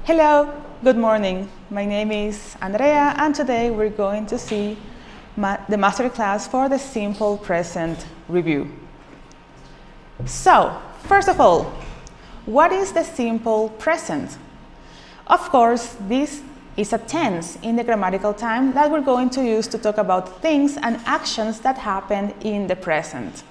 Hello, good morning. My name is Andrea and today we're going to see the masterclass for the simple present review. So, first of all, what is the simple present? Of course, this is a tense in the grammatical time that we're going to use to talk about things and actions that happen in the present.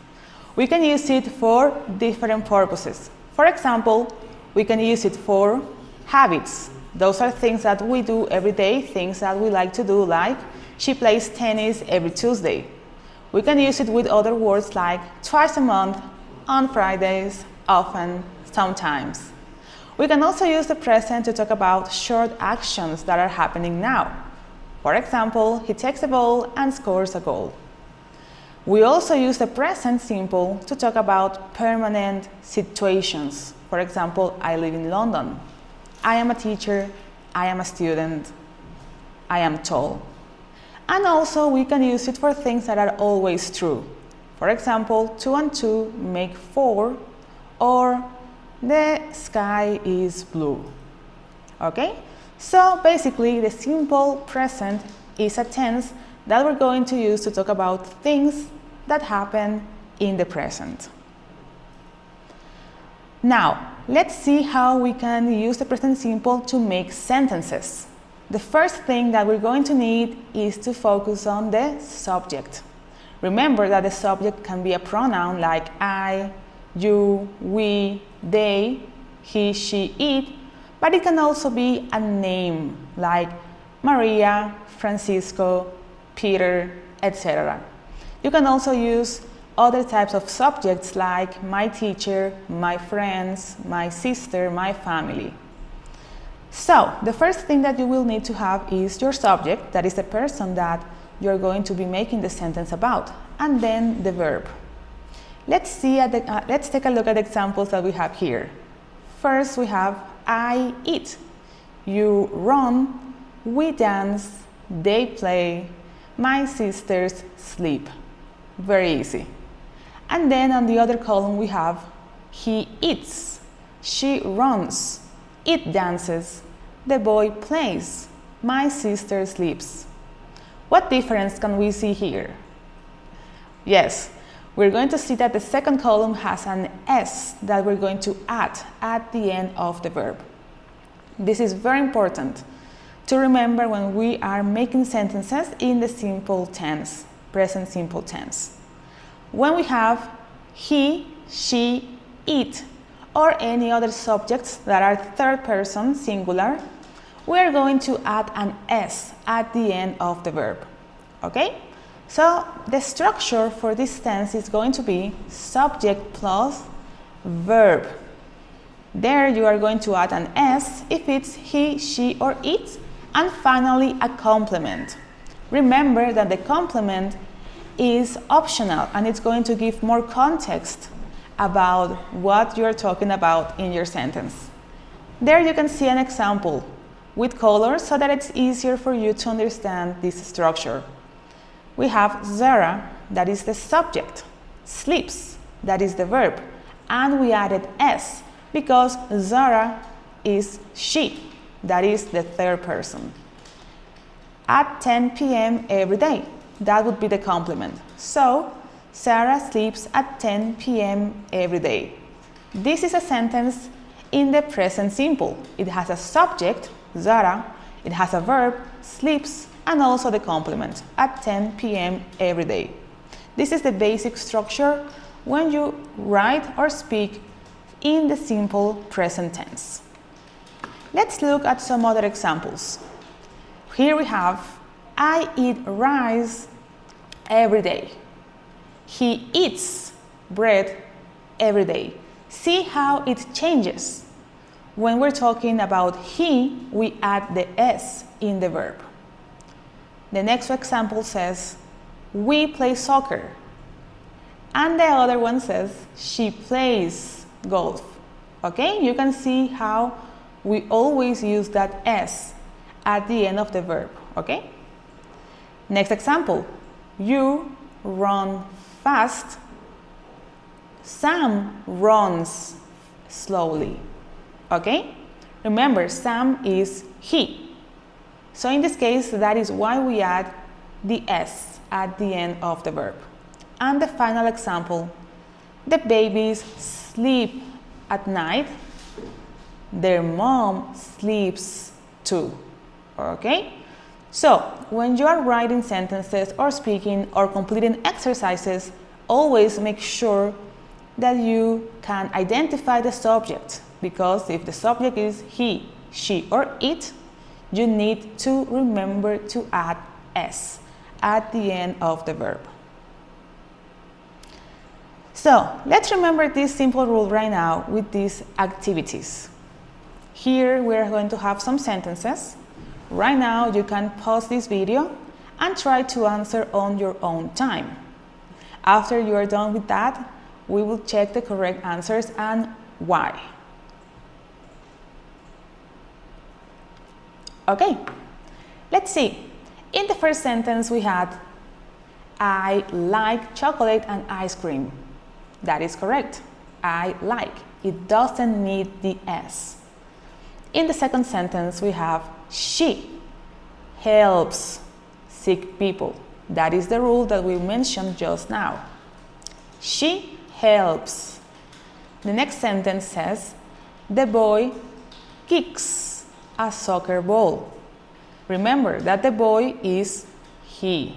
We can use it for different purposes. For example, we can use it for habits. Those are things that we do every day, things that we like to do, like she plays tennis every Tuesday. We can use it with other words like twice a month, on Fridays, often, sometimes. We can also use the present to talk about short actions that are happening now. For example, he takes a ball and scores a goal. We also use the present simple to talk about permanent situations. For example, I live in London. I am a teacher, I am a student, I am tall. And also we can use it for things that are always true. For example, 2 and 2 make 4, or the sky is blue. Okay? So basically the simple present is a tense that we're going to use to talk about things that happen in the present. Now, let's see how we can use the present simple to make sentences. The first thing that we're going to need is to focus on the subject. Remember that the subject can be a pronoun like I, you, we, they, he, she, it, but it can also be a name like Maria, Francisco, Peter, etc. You can also use other types of subjects like my teacher, my friends, my sister, my family. So, the first thing that you will need to have is your subject, that is the person that you're going to be making the sentence about, and then the verb. Let's take a look at the examples that we have here. First, we have I eat, you run, we dance, they play, my sisters sleep. Very easy. And then on the other column we have he eats, she runs, it dances, the boy plays, my sister sleeps. What difference can we see here? Yes, we're going to see that the second column has an S that we're going to add at the end of the verb. This is very important to remember when we are making sentences in the simple tense, present simple tense. When we have he, she, it, or any other subjects that are third person singular, we are going to add an S at the end of the verb. Okay? So the structure for this tense is going to be subject plus verb. There you are going to add an S if it's he, she, or it, and finally a complement. Remember that the complement is optional and it's going to give more context about what you're talking about in your sentence. There you can see an example with colors so that it's easier for you to understand this structure. We have Zara, that is the subject, sleeps, that is the verb, and we added S because Zara is she, that is the third person. At 10 p.m. every day. That would be the complement. So, Sarah sleeps at 10 p.m. every day. This is a sentence in the present simple. It has a subject, Zara, it has a verb, sleeps, and also the complement, at 10 p.m. every day. This is the basic structure when you write or speak in the simple present tense. Let's look at some other examples. Here we have I eat rice every day. He eats bread every day. See how it changes. When we're talking about he, we add the S in the verb. The next example says, we play soccer. And the other one says, she plays golf. Okay, you can see how we always use that S at the end of the verb. Okay? Next example, you run fast, Sam runs slowly. Okay? Remember, Sam is he. So in this case, that is why we add the S at the end of the verb. And the final example, the babies sleep at night. Their mom sleeps too. Okay? So, when you are writing sentences or speaking or completing exercises, always make sure that you can identify the subject, because if the subject is he, she, or it, you need to remember to add S at the end of the verb. So, let's remember this simple rule right now with these activities. Here we are going to have some sentences. Right now you can pause this video and try to answer on your own time. After you are done with that, we will check the correct answers and why. Okay, let's see. In the first sentence we had, I like chocolate and ice cream. That is correct. I like. It doesn't need the S. In the second sentence we have, she helps sick people. That is the rule that we mentioned just now. She helps. The next sentence says, the boy kicks a soccer ball. Remember that the boy is he.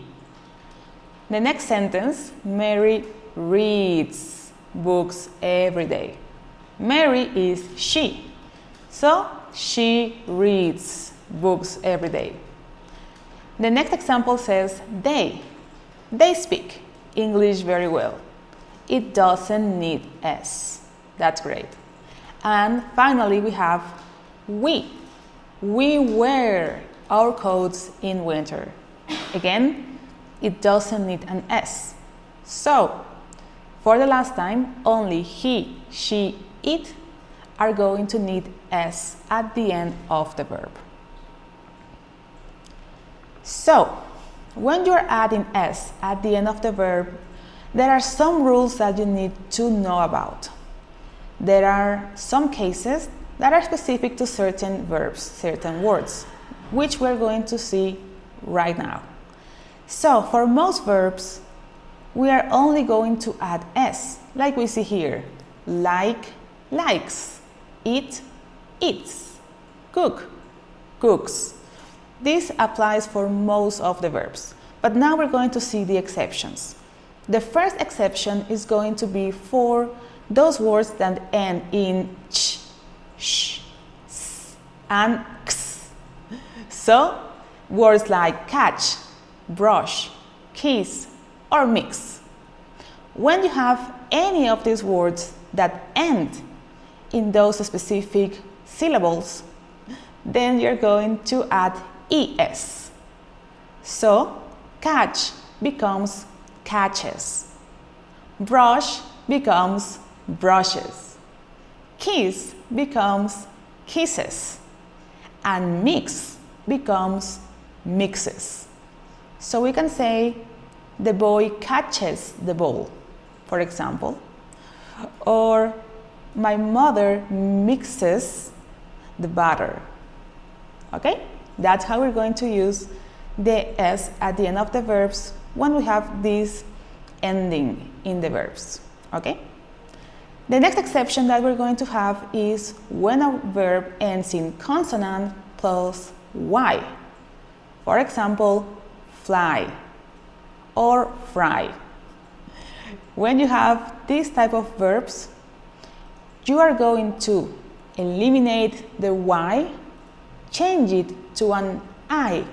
The next sentence, Mary reads books every day. Mary is she. So, she reads books every day. The next example says, they speak English very well. It doesn't need S. That's great. And finally we have we wear our coats in winter. Again, it doesn't need an S. So, for the last time, only he, she, it are going to need S at the end of the verb. So, when you're adding S at the end of the verb, there are some rules that you need to know about. There are some cases that are specific to certain verbs, certain words, which we're going to see right now. So, for most verbs, we are only going to add S, like we see here. Like, likes. Eat, eats. Cook, cooks. This applies for most of the verbs, but now we're going to see the exceptions. The first exception is going to be for those words that end in ch, sh, s, and x. So, words like catch, brush, kiss, or mix. When you have any of these words that end in those specific syllables, then you're going to add ES. So, catch becomes catches. Brush becomes brushes. Kiss becomes kisses. And mix becomes mixes. So we can say, the boy catches the ball, for example. Or, my mother mixes the batter. Okay? That's how we're going to use the S at the end of the verbs when we have this ending in the verbs. Okay? The next exception that we're going to have is when a verb ends in consonant plus Y. For example, fly or fry. When you have this type of verbs, you are going to eliminate the Y, change it to an I,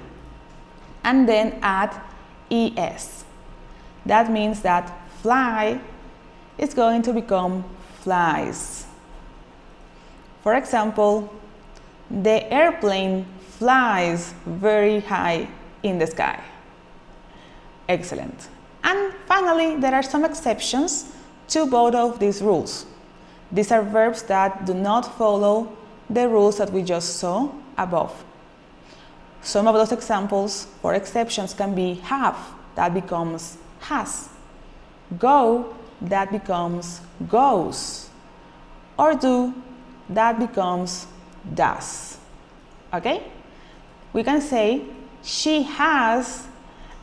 and then add ES. That means that fly is going to become flies. For example, the airplane flies very high in the sky. Excellent. And finally, there are some exceptions to both of these rules. These are verbs that do not follow the rules that we just saw above. Some of those examples for exceptions can be have, that becomes has, go, that becomes goes, or do, that becomes does. Okay? We can say, she has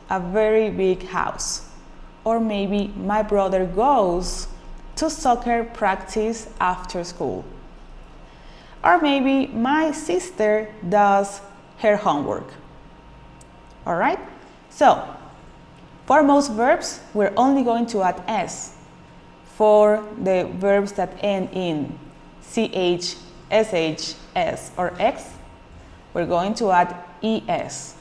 a very big house. Or maybe my brother goes to soccer practice after school. Or maybe my sister does her homework. All right? So, for most verbs, we're only going to add s. For the verbs that end in ch, sh, s, or x, we're going to add es.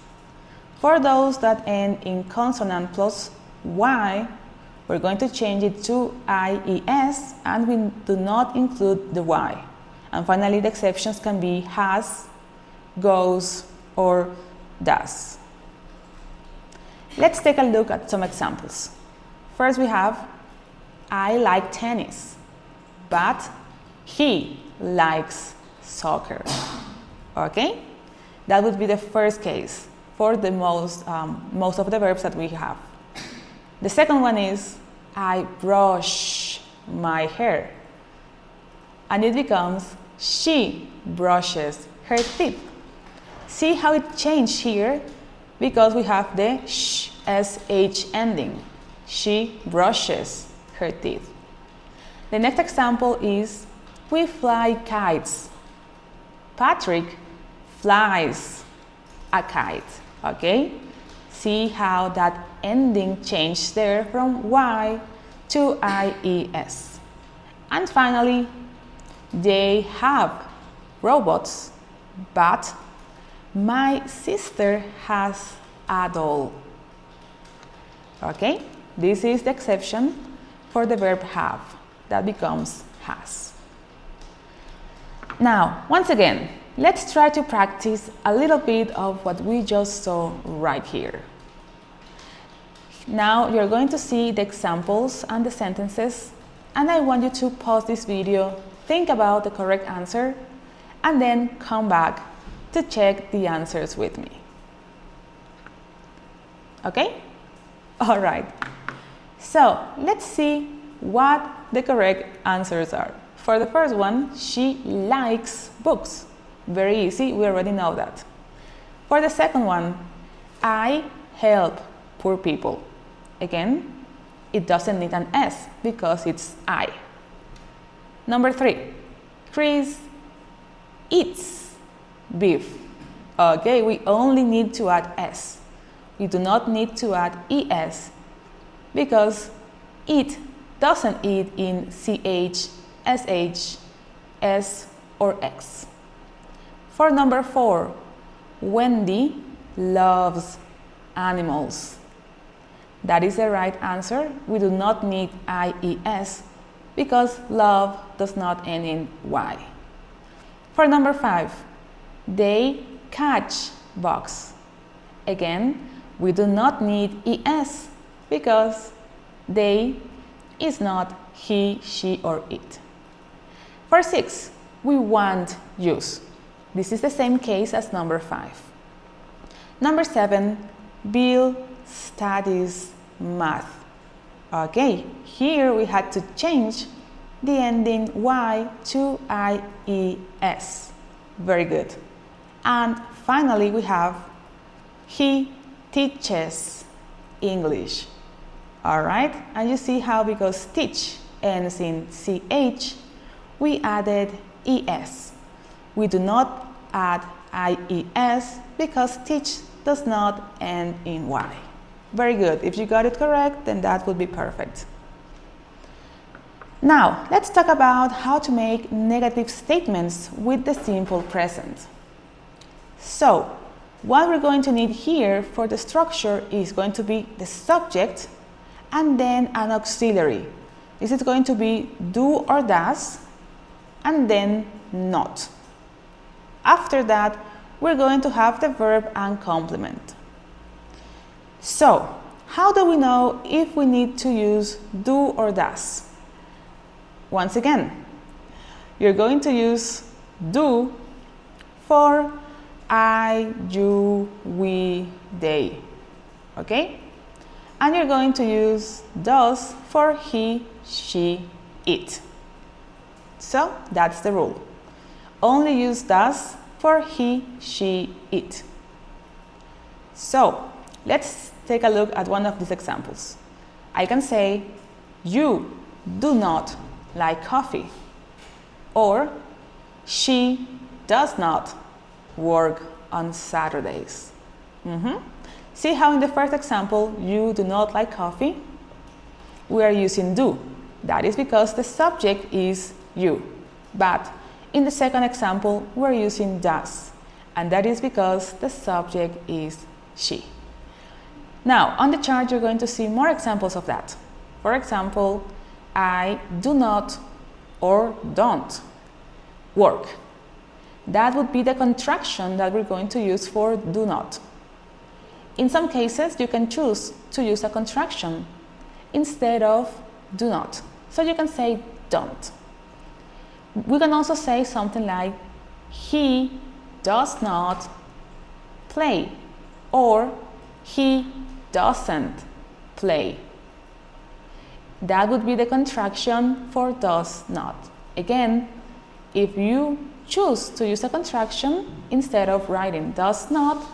For those that end in consonant plus y, we're going to change it to ies, and we do not include the y. And finally, the exceptions can be has, goes, or does. Let's take a look at some examples. First, we have, I like tennis, but he likes soccer. Okay? That would be the first case for the most of the verbs that we have. The second one is, I brush my hair. And it becomes, she brushes her teeth. See how it changed here? Because we have the sh ending. She brushes her teeth. The next example is, we fly kites. Patrick flies a kite. Okay? See how that ending changed there from y to ies. And finally, they have robots, but my sister has a doll. Okay? This is the exception for the verb have. That becomes has. Now, once again, let's try to practice a little bit of what we just saw right here. Now you're going to see the examples and the sentences, and I want you to pause this video, think about the correct answer, and then come back to check the answers with me. Okay? All right. So let's see what the correct answers are. For the first one, she likes books. Very easy, we already know that. For the second one, I help poor people. Again, it doesn't need an S because it's I. Number 3, Chris eats beef. Okay, we only need to add S. We do not need to add ES because it doesn't eat in CH, SH, S, or X. For number 4, Wendy loves animals. That is the right answer. We do not need IES because love does not end in Y. For number 5, they catch bugs. Again, we do not need ES because they is not he, she, or it. For 6, we want use. This is the same case as number 5. Number 7, Bill studies math. Okay, here we had to change the ending Y to IES. Very good. And finally we have, he teaches English. All right, and you see how because teach ends in CH, we added ES. We do not add IES because teach does not end in Y. Very good. If you got it correct, then that would be perfect. Now, let's talk about how to make negative statements with the simple present. So, what we're going to need here for the structure is going to be the subject and then an auxiliary. This is going to be do or does and then not. After that, we're going to have the verb and complement. So, how do we know if we need to use do or does? Once again, you're going to use do for I, you, we, they. Okay? And you're going to use does for he, she, it. So, that's the rule. only use does for he, she, it. So, let's take a look at one of these examples. I can say, you do not like coffee, or she does not work on Saturdays. See how in the first example, you do not like coffee? We are using do. That is because the subject is you. But in the second example, we're using does. And that is because the subject is she. Now, on the chart, you're going to see more examples of that. For example, I do not or don't work. That would be the contraction that we're going to use for do not. In some cases, you can choose to use a contraction instead of do not. So you can say don't. We can also say something like he does not play, or he doesn't play. That would be the contraction for does not. Again, if you choose to use a contraction instead of writing does not,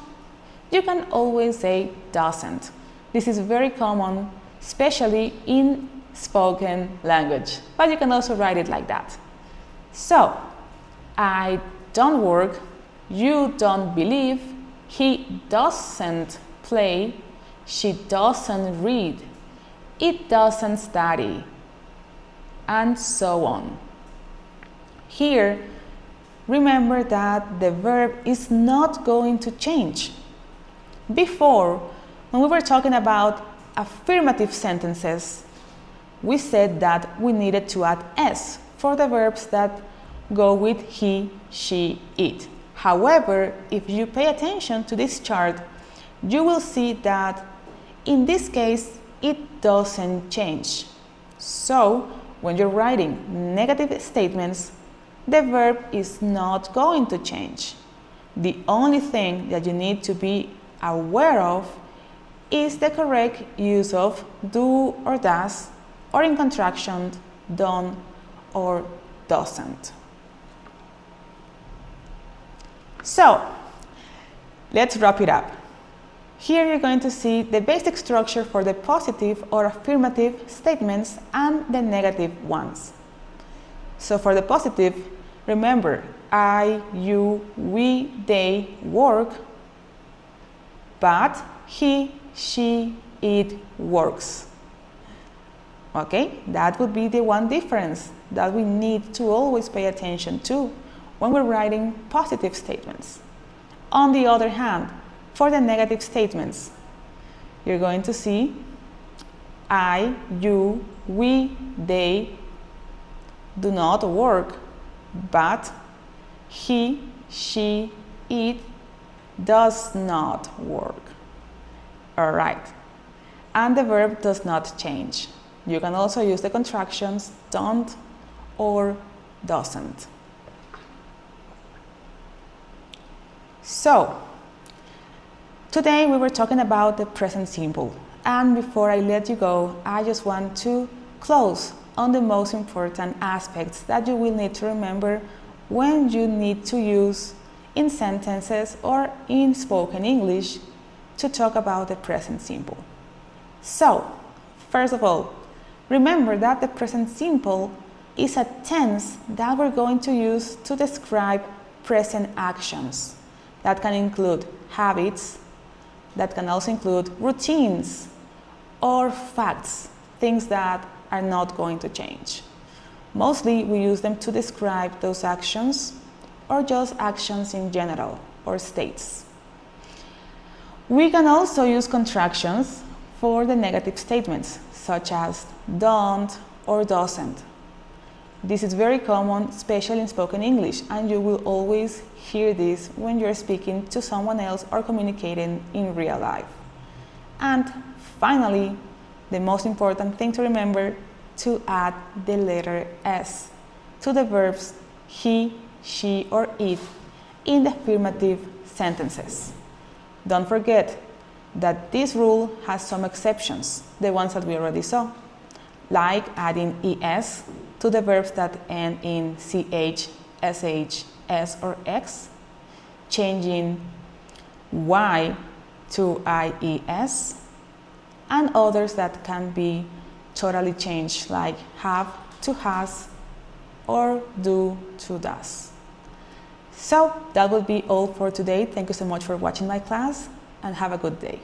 you can always say doesn't. This is very common, especially in spoken language, but you can also write it like that. So, I don't work, you don't believe, he doesn't play, she doesn't read, it doesn't study, and so on. Here, remember that the verb is not going to change. Before, when we were talking about affirmative sentences, we said that we needed to add s for the verbs that go with he, she, it. However, if you pay attention to this chart, you will see that in this case, it doesn't change. So, when you're writing negative statements, the verb is not going to change. The only thing that you need to be aware of is the correct use of do or does, or in contraction, don't or doesn't. So, let's wrap it up. Here you're going to see the basic structure for the positive or affirmative statements and the negative ones. So for the positive, remember, I, you, we, they work, but he, she, it works. Okay, that would be the one difference that we need to always pay attention to when we're writing positive statements. On the other hand, for the negative statements, you're going to see I, you, we, they do not work, but he, she, it does not work. All right. And the verb does not change. You can also use the contractions don't or doesn't. So, today we were talking about the present simple. And before I let you go, I just want to close on the most important aspects that you will need to remember when you need to use in sentences or in spoken English to talk about the present simple. So, first of all, remember that the present simple is a tense that we're going to use to describe present actions. That can include habits, that can also include routines or facts, things that are not going to change. Mostly we use them to describe those actions or just actions in general or states. We can also use contractions for the negative statements, such as don't or doesn't. This is very common, especially in spoken English, and you will always hear this when you're speaking to someone else or communicating in real life. And finally, the most important thing to remember, to add the letter S to the verbs he, she, or it in the affirmative sentences. Don't forget that this rule has some exceptions, the ones that we already saw, like adding es to the verbs that end in ch, sh, S or X, changing Y to IES, and others that can be totally changed, like have to has or do to does. So that will be all for today. Thank you so much for watching my class, and have a good day.